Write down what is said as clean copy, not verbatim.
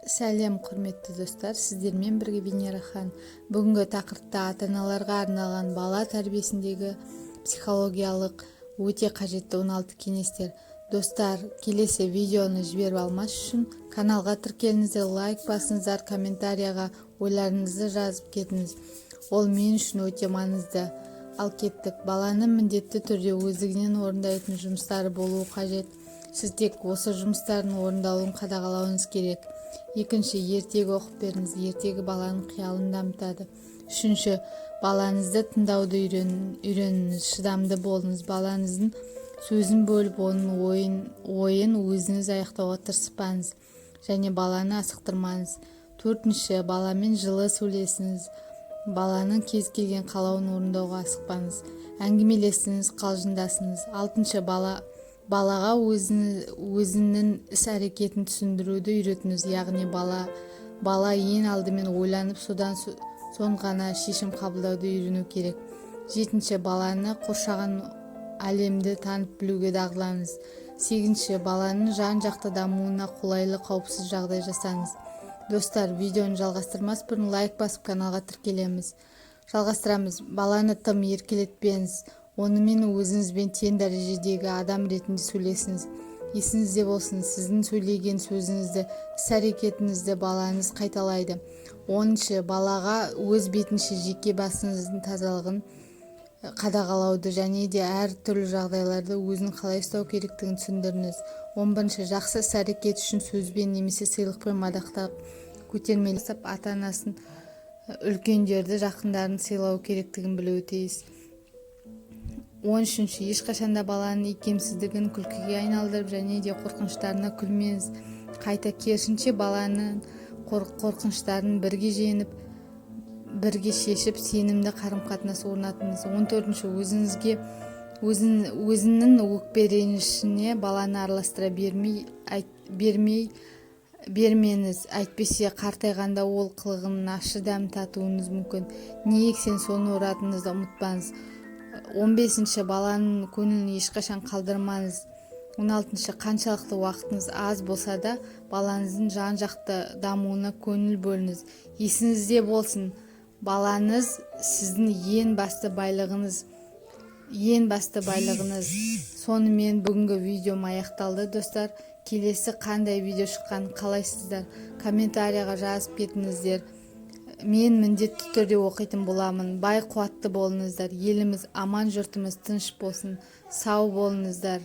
Сәлем құрметті достар, сіздермен бірге Венерахан. Бүгінгі тақырыпта ата-аналарға арналған бала тәрбиесіндегі психологиялық өте қажетті 16 кеңестер. Достар, келесі видеоны жіберіп алмас үшін каналға тіркеліңіздер, лайк басыңыздар, комментарияға ойларыңызды жазып кетіңіз. Ол мен үшін өте маңызды. Ал кеттік. Баланың міндетті түрде өздігінен орындайтын жұмыстары болуы қажет. Сіз тек осы жұмыстардың орындалуын қадағалауыңыз керек. Екінші, ертегі оқып беріңіз. Ертегі баланың қиялын дамытады. Үшінші, балаңызды тыңдауды үйреніңіз. Шыдамды болыңыз. Балаңыздың сөзін бөліп, оның ойын өзіңіз аяқтауға тырыспаңыз және баланы асықтырмаңыз. Төртінші, баламен жылы сөйлесіңіз. Баланың кез келген қалауын орындауға асықпаңыз. Әңгімелесіңіз, қалжыңдасыңыз. Алтыншы, балаға өзінің іс-әрекетін түсіндіруді үйретіңіз. Яғни бала ең алдымен ойланып, содан соң ғана шешім қабылдауды үйрену керек. Жетінші, баланы қоршаған әлемді танып білуге дағдылаңыз. Сегізінші, баланың жан-жақты дамуына қолайлы қауіпсіз жағдай жасаңыз. Достар, видеоны жалғастырмас бұрын лайк басып каналға тіркелеміз. Жалғастырамыз. Баланы тым еркелетпеңіз. Онымен өзіңізбен тең дәрежедегі адам ретінде сөйлесіңіз. Есіңізде болсын, сіздің сөйлеген сөзіңізді, іс-әрекетіңізді балаңыз қайталайды. 10-шы, балаға өз бетінше жеке басыңыздың тазалығын қадағалауды және де әр түрлі жағдайларда өзін қалай ұстау керектігін түсіндіріңіз. 11-ші, жақсы іс-әрекет үшін сөзбен немесе сыйлықпен мадақтап көтермелесіп, ата-анасын, үлкендерді, жақындарын сыйлау керектігін білуі тиіс. 13-ші, ешқашанда баланың икемсіздігін күлкіге айналдырып және де қорқыныштарына күлмеңіз. Қайта керісінше баланың қорқыныштарын бірге жеңіп, бірге шешіп, сенімді қарым-қатынас орнатыңыз. 14-ші, өзінің өкпе-ренішіне баланы араластыра бермеңіз. Әйтпесе қартайғанда ол қылығының ащы дәмін татуыңыз мүмкін. Не ексең соны оратыңызды ұмытпаңыз. 15-ші, баланың көңілін ешқашан қалдырмаңыз. 16-ші, қаншалықты уақытыңыз аз болса да балаңыздың жан-жақты дамуына көңіл бөліңіз. Есіңізде болсын, балаңыз сіздің ең басты байлығыңыз. Сонымен бүгінгі видеом аяқталды, достар. Келесі қандай видео шыққанын қалайсыздар? Комментарияға жазып кетіңіздер. Мен міндетті түрде оқитын боламын. Бай қуатты болыңыздар. Еліміз аман, жұртымыз тыныш болсын. Сау болыңыздар.